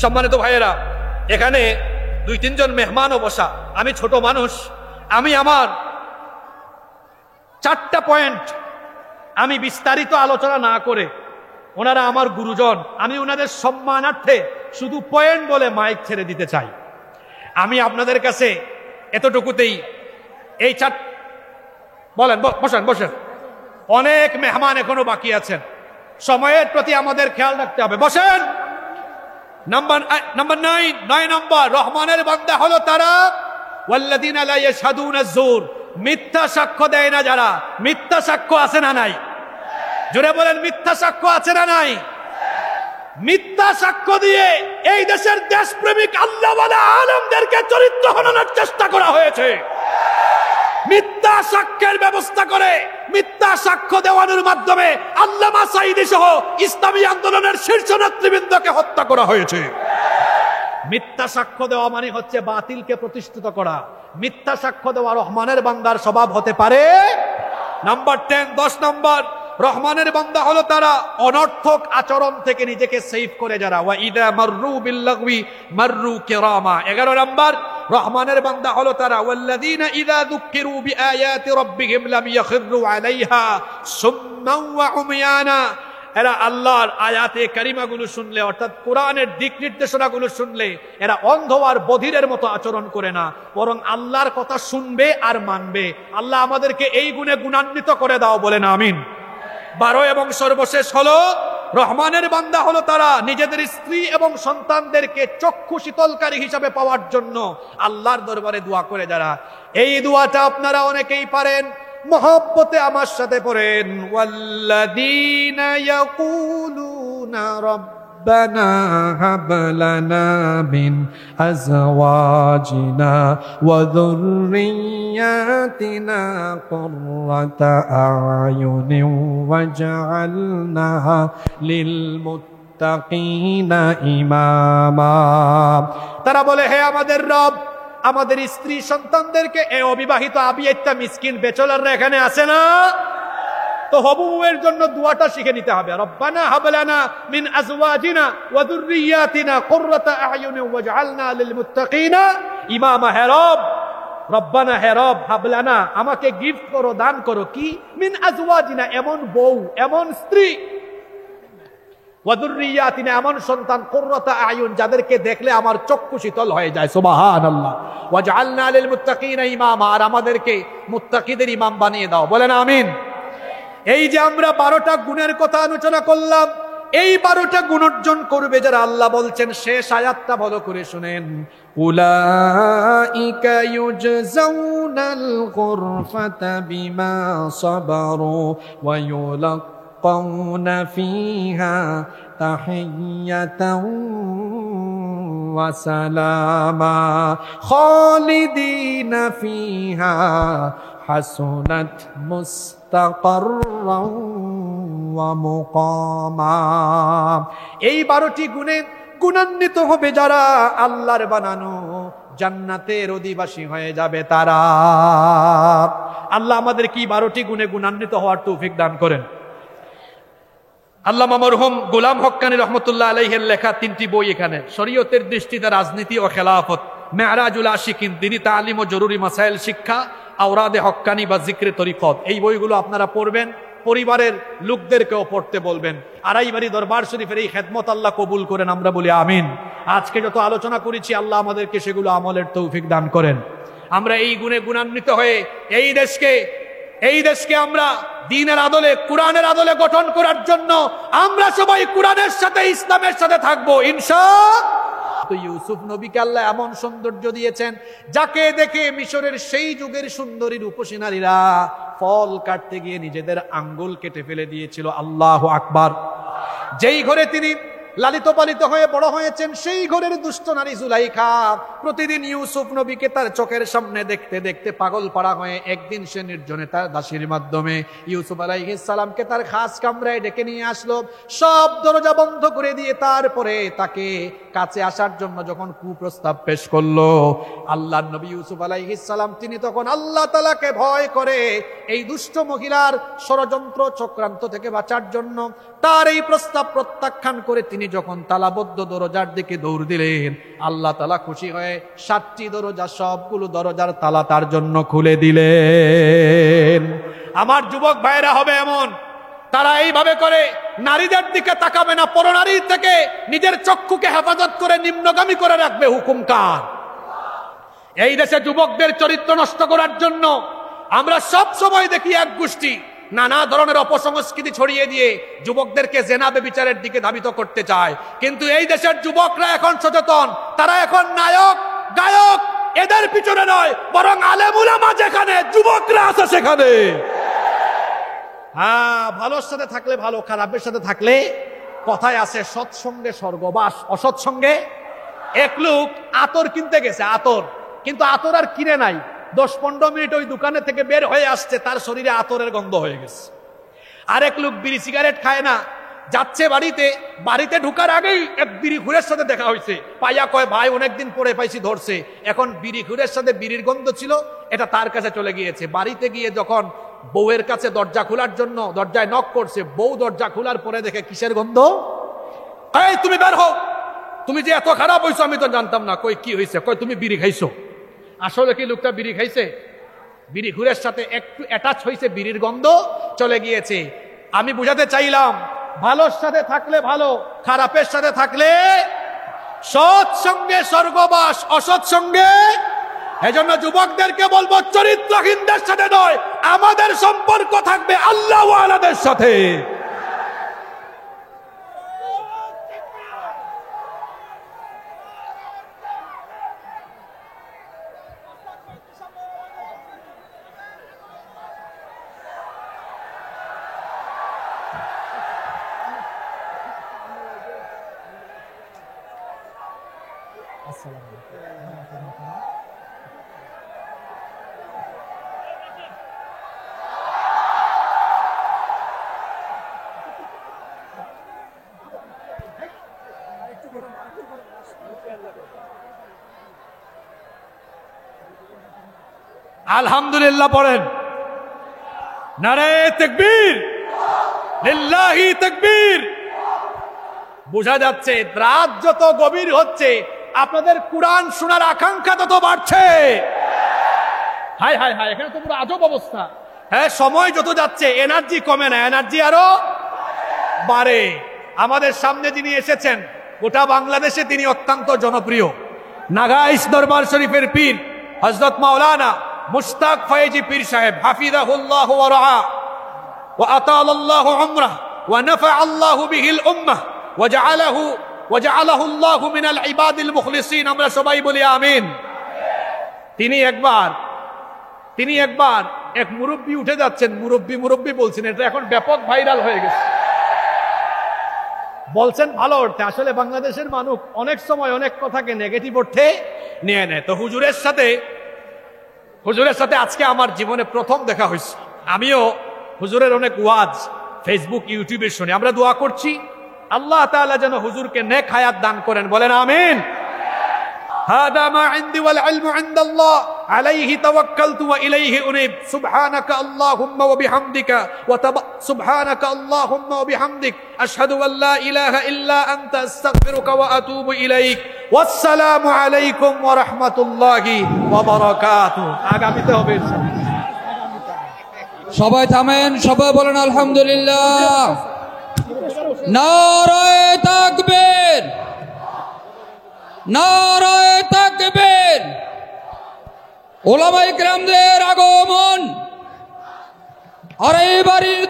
সম্মানিত ভাইয়েরা, এখানে 2-3 জন মেহমানও বসা। আমি ছোট মানুষ, আমি আমার 4টা পয়েন্ট আমি বিস্তারিত আলোচনা না করে, ওনারা আমার গুরুজন, আমি ওনাদের সম্মানার্থে শুধু পয়েন্ট বলে মাইক ছেড়ে দিতে চাই। আমি আপনাদের কাছে এতটুকুতেই এই বলেন, বসেন বসেন, অনেক মেহমান এখনো বাকি আছেন, সময়ের প্রতি আমাদের খেয়াল রাখতে হবে। বসেন। নাম্বার 9 নম্বর, রহমানের বান্দা হলো তারা ওয়াল্লাযীনা লা ইয়াশহাদুনা আয-যুর, মিথ্যা সাক্ষ্য দেয় না যারা। মিথ্যা সাক্ষ্য আছে না নাই? জোরে বলেন, মিথ্যা সাক্ষ্য আছে না নাই? মিথ্যা সাক্ষ্য দিয়ে এই দেশের দেশপ্রেমিক আল্লাহওয়ালা আলেমদেরকে চরিত্র হননের চেষ্টা করা হয়েছে। মিথ্যা সাক্ষ্যের ব্যবস্থা করে মিথ্যা সাক্ষ্য দেওয়ানোর মাধ্যমে আল্লামা সাঈদী সহ ইসলামী আন্দোলনের শীর্ষ নেতৃবৃন্দকে হত্যা করা হয়েছে। মিথ্যা সাক্ষ্য দেওয়া মানে হচ্ছে বাতিলকে প্রতিষ্ঠিত করা। মিথ্যা সাক্ষ্য দেওয়া রহমানের বান্দার স্বভাব হতে পারে। নাম্বার 10 নম্বর, রহমানের বান্দা হলো তারা অনর্থক আচরণ থেকে নিজেকে সেভ করে যারা। ওয়া ইদা মাররু বিল লাগবি মাররু কিরামা। 11 নম্বর, রহমানের বান্দা হলো তারা ওয়াল্লাযীনা ইযা যুক্কিরু বিআয়াতি রাব্বিহিম লাম ইয়াখিরু আলাইহা সুম্মান ওয়া উমিয়ানা। এরা আল্লাহর আয়াতে কারিমাগুলো শুনলে, অর্থাৎ কোরআনের দিক নির্দেশনাগুলো শুনলে এরা অন্ধ আর বধিরের মতো আচরণ করে না, বরং আল্লাহর কথা শুনবে আর মানবে। আল্লাহ আমাদেরকে এই গুণে গুণান্বিত করে দাও, বলেন আমিন। 12 এবং সর্বশেষ হলো, রহমানের বান্দা হলো তারা নিজেদের স্ত্রী এবং সন্তানদেরকে চক্ষু শীতলকারী হিসাবে পাওয়ার জন্য আল্লাহর দরবারে দোয়া করে যারা। এই দোয়াটা আপনারা অনেকেই পারেন, মহব্বতে আমার সাথে পড়েন। ওয়াল্লাযীনা ইয়াকুলুনা রাব্বানা হাব লানা মিন আযওয়াজিনা ওয়া যুররিয়্যাতিনা কুররাতা আ'য়ুনিন ওয়াজ'আলনা লিল মুত্তাকিনা ইমামা। তারা বলে, হে আমাদের রব, আমাদের স্ত্রী সন্তানদেরকে, এই অবিবাহিত আবিয়াত্তা মিসকিন বেচলাররা এখানে আছে না, তো হবুয়ের জন্য দোয়াটা শিখে নিতে হবে। রব্বানা হাব লানা মিন আযওয়াজিনা ওয়া যুররিয়্যাতিনা কুররাতা আ'য়ুনিন ওয়াজ'আলনা লিল মুত্তাকিনা ইমামা। হে রব, রব্বানা, হে রব, হাব লানা, আমাকে গিফট করো, দান করো, কি? মিন আযওয়াজিনা, এমন বউ, এমন স্ত্রী, ওয়া যুররিয়্যাতিনা, এমন সন্তান, কুররাতা আ'য়ুন, যাদেরকে দেখলে আমার চক্ষু শীতল হয়ে যায়। সুবহানাল্লাহ। ওয়াজ'আলনা লিল মুত্তাকিনা ইমামা, আর আমাদেরকে মুত্তাকিদের ইমাম বানিয়ে দাও, বলেন আমিন। এই যে আমরা 12টা গুণের কথা আলোচনা করলাম, এই 12টা গুণ অর্জন করবে যারা, আল্লাহ বলছেন শেষ আয়াতটা ভালো করে শুনেন, উলাইকা ইউজজাউনাল গুরফাতা বিমা সাবারু ওয়া ইউলাক্কাউনা ফিহা তাহিয়াতাও ওয়া সালামা খালিদিনা ফিহা হাসুনাত মুস্তাকাররাও ওয়া মুকামা। এই 12টি গুণে গুণান্বিত হবে যারা, আল্লাহর বানানো জান্নাতের অধিবাসী হয়ে যাবে তারা। আল্লাহ আমাদের কি 12টি গুণে গুণান্বিত হওয়ার তৌফিক দান করেন। আল্লামা মরহুম গোলাম হক্কানী রহমতুল্লাহ আলাইহির লেখা 3টি বই এখানে, শরীয়তের দৃষ্টিতে রাজনীতি ও খেলাফত, মেরাজুল আশিকিন, দ্বীনি তালিম ও জরুরি মাসাইল শিক্ষা, আওরাদে হক্কানি বা জিক্রে তরিকত। এই বইগুলো আপনারা পড়বেন, পরিবারের লোকদেরকেও পড়তে বলবেন। আড়াইবাড়ি দরবার শরীফের এই খেদমত আল্লাহ কবুল করেন, আমরা বলি আমিন। আজকে যত আলোচনা করেছি, আল্লাহ আমাদেরকে সেগুলো আমলের তৌফিক দান করেন। আমরা এই গুণে গুণান্বিত হয়ে এই দেশকে আমরা দ্বীনের আদলে, কোরআনের আদলে গঠন করার জন্য আমরা সবাই কোরআনের সাথে, ইসলামের সাথে থাকবো ইনশাআল্লাহ। তো ইউসুফ নবীকে আল্লাহ এমন সৌন্দর্য দিয়েছেন, যাকে দেখে মিশরের সেই যুগের সুন্দরী রূপসী নারীরা ফল কাটতে গিয়ে নিজেদের আঙ্গুল কেটে ফেলে দিয়েছিল। আল্লাহু আকবার। যেই ঘরে তিনি লালিত পালিত হয়ে বড় হয়েছেন, সেই ঘরের দুষ্ট নারী জুলাইখা প্রতিদিন ইউসুফ নবীকে তার চোখের সামনে দেখতে দেখতে পাগল পাড়া হয়ে একদিন সে নির্জনে তার দাসীর মাধ্যমে ইউসুফ আলাইহিস সালামকে তার খাস কামরায় ডেকে নিয়ে আসলো। সব দরজা বন্ধ করে দিয়ে তারপরে তাকে কাছে আসার জন্য যখন কুপ্রস্তাব পেশ করলো, আল্লাহর নবী ইউসুফ আলাইহিস সালাম তিনি তখন আল্লাহ তাআলাকে ভয় করে এই দুষ্ট মহিলার ষড়যন্ত্র চক্রান্ত থেকে বাঁচার জন্য তার এই প্রস্তাব প্রত্যাখ্যান করে তিনি তিনি যখন তালাবদ্ধ দরজার দিকে দৌড় দিলেন, আল্লাহ তাআলা খুশি হয়ে 7টি দরজা, সবগুলো দরজার তালা তার জন্য খুলে দিলেন। আমার যুবক ভাইরা হবে এমন, তারা এইভাবে করে নারীদের দিকে তাকাবে না, পরনারীর থেকে নিজের চক্ষুকে হেফাজত করে নিম্নগামী করে রাখবে। হুকুম কার? এই দেশে যুবকদের চরিত্র নষ্ট করার জন্য আমরা সব সময় দেখি এক গোষ্ঠী নানা ধরনের অপসংস্কৃতি ছড়িয়ে দিয়ে যুবকদেরকে জেনা ব্যভিচারের দিকে ধাবিত করতে চায়। কিন্তু এই দেশের যুবকরা এখন সচেতন, তারা এখন নায়ক গায়ক এদের পিছনে নয়, বরং আলেম উলামা যেখানে, যুবকরা আছে সেখানে। হ্যাঁ, ভালোর সাথে থাকলে ভালো, খারাপের সাথে থাকলে, কথায় আছে সৎসঙ্গে স্বর্গবাস, অসৎসঙ্গে। এক লোক আতর কিনতে গেছে, আতর, কিন্তু আতর আর কিনে নাই। 10-15 মিনিট ওই দোকানে থেকে বের হয়ে আসছে, তার শরীরে আতরের গন্ধ হয়ে গেছে। আরেক লোক বিড়ি সিগারেট খায় না, যাচ্ছে বাড়িতে ঢুকার আগেই এক বিড়ি ঘুরের সাথে দেখা হয়েছে। পাইয়া কয়, ভাই অনেকদিন পরে পাইছি, ধরছে। এখন বিড়ি ঘুরের সাথে বিড়ির গন্ধ ছিল, এটা তার কাছে চলে গিয়েছে। বাড়িতে গিয়ে যখন বউয়ের কাছে দরজা খোলার জন্য দরজায় নক করছে, বউ দরজা খোলার পরে দেখে কিসের গন্ধ? এই তুমি বের হও, তুমি যে এত খারাপ হইছো আমি তো জানতাম না। কই কি হয়েছে? কই তুমি বিড়ি খাইছো। আসলে কি লোকটা বিড়ি খাইছে? বিড়ি ঘুরের সাথে একটু অ্যাটাচ হয়েছে, বিড়ির গন্ধ চলে গিয়েছে। আমি বুঝাতে চাইলাম, ভালোর সাথে থাকলে ভালো, খারাপের সাথে থাকলে সৎসঙ্গে স্বর্গবাস, অসৎসঙ্গে। এজন্য যুবকদেরকে বলবো, চরিত্রহীনদের সাথে নয়, আমাদের সম্পর্ক থাকবে আল্লাহ ওয়ালাদের সাথে। আলহামদুলিল্লাহ পড়েন, নারে তাকবীর, লিল্লাহি তাকবীর। বোঝা যাচ্ছে রাত যত গভীর হচ্ছে, আপনাদের কোরআন শোনার আকাঙ্ক্ষা তত বাড়ছে। হায় হায় হায়, এখানে তো পুরো আজব অবস্থা। হ্যাঁ, সময় যত যাচ্ছে এনার্জি কমে না, এনার্জি আরো বাড়ে। আমাদের সামনে যিনি এসেছেন, গোটা বাংলাদেশে তিনি অত্যন্ত জনপ্রিয়, নাগাইশ দরবার শরীফের পীর হযরত মাওলানা মুশতাক ফয়েজি পীর সাহেব, হাফিজাহুল্লাহ ওয়া রাআ ওয়া আতালাল্লাহু উমরাহ ওয়া নাফাআল্লাহু বিহিল উম্মাহ ওয়া জাআলাহু আল্লাহু মিনাল ইবাদিল মুখলিসিন। আমরা সবাই বলি আমিন। তিনি একবার এক মুরব্বী উঠে যাচ্ছেন, মুরব্বী বলছেন, এটা এখন ব্যাপক ভাইরাল হয়ে গেছে। বলছেন ভালো অর্থে, আসলে বাংলাদেশের মানুষ অনেক সময় অনেক কথাকে নেগেটিভ অর্থে নিয়ে নেয়। তো হুজুরের সাথে আজকে আমার জীবনে প্রথম দেখা হয়েছে। আমিও হুজুরের অনেক ওয়াজ ফেসবুক ইউটিউবে শুনি। আমরা দোয়া করছি আল্লাহ তাআলা যেন হুজুরকে নেক হায়াত দান করেন, বলেন আমিন। হাদা মা ইনদি ওয়াল ইলমু ইনদাল্লাহ আলাইহি তাওয়াক্কালতু ওয়া ইলাইহি উনীব। সুবহানাকা আল্লাহুম্মা ওয়া বিহামদিকা সুবহানাকা আল্লাহুম্মা ওয়া বিহামদিক আশহাদু আল লা ইলাহা ইল্লা আনতা আস্তাগফিরুকা ওয়া আতুবু ইলাইক। ওয়াসসালামু আলাইকুম ওয়া রাহমাতুল্লাহি ওয়া বারাকাতুহু। আগামীতে হবে ইনশাআল্লাহ। সবাই থামেন, সবাই বলেন আলহামদুলিল্লাহ। নারায়ে তাকবীর, নারায়ে তাকবীর। ওলামায়ে কেরামদের আগমন আর এই বাড়ির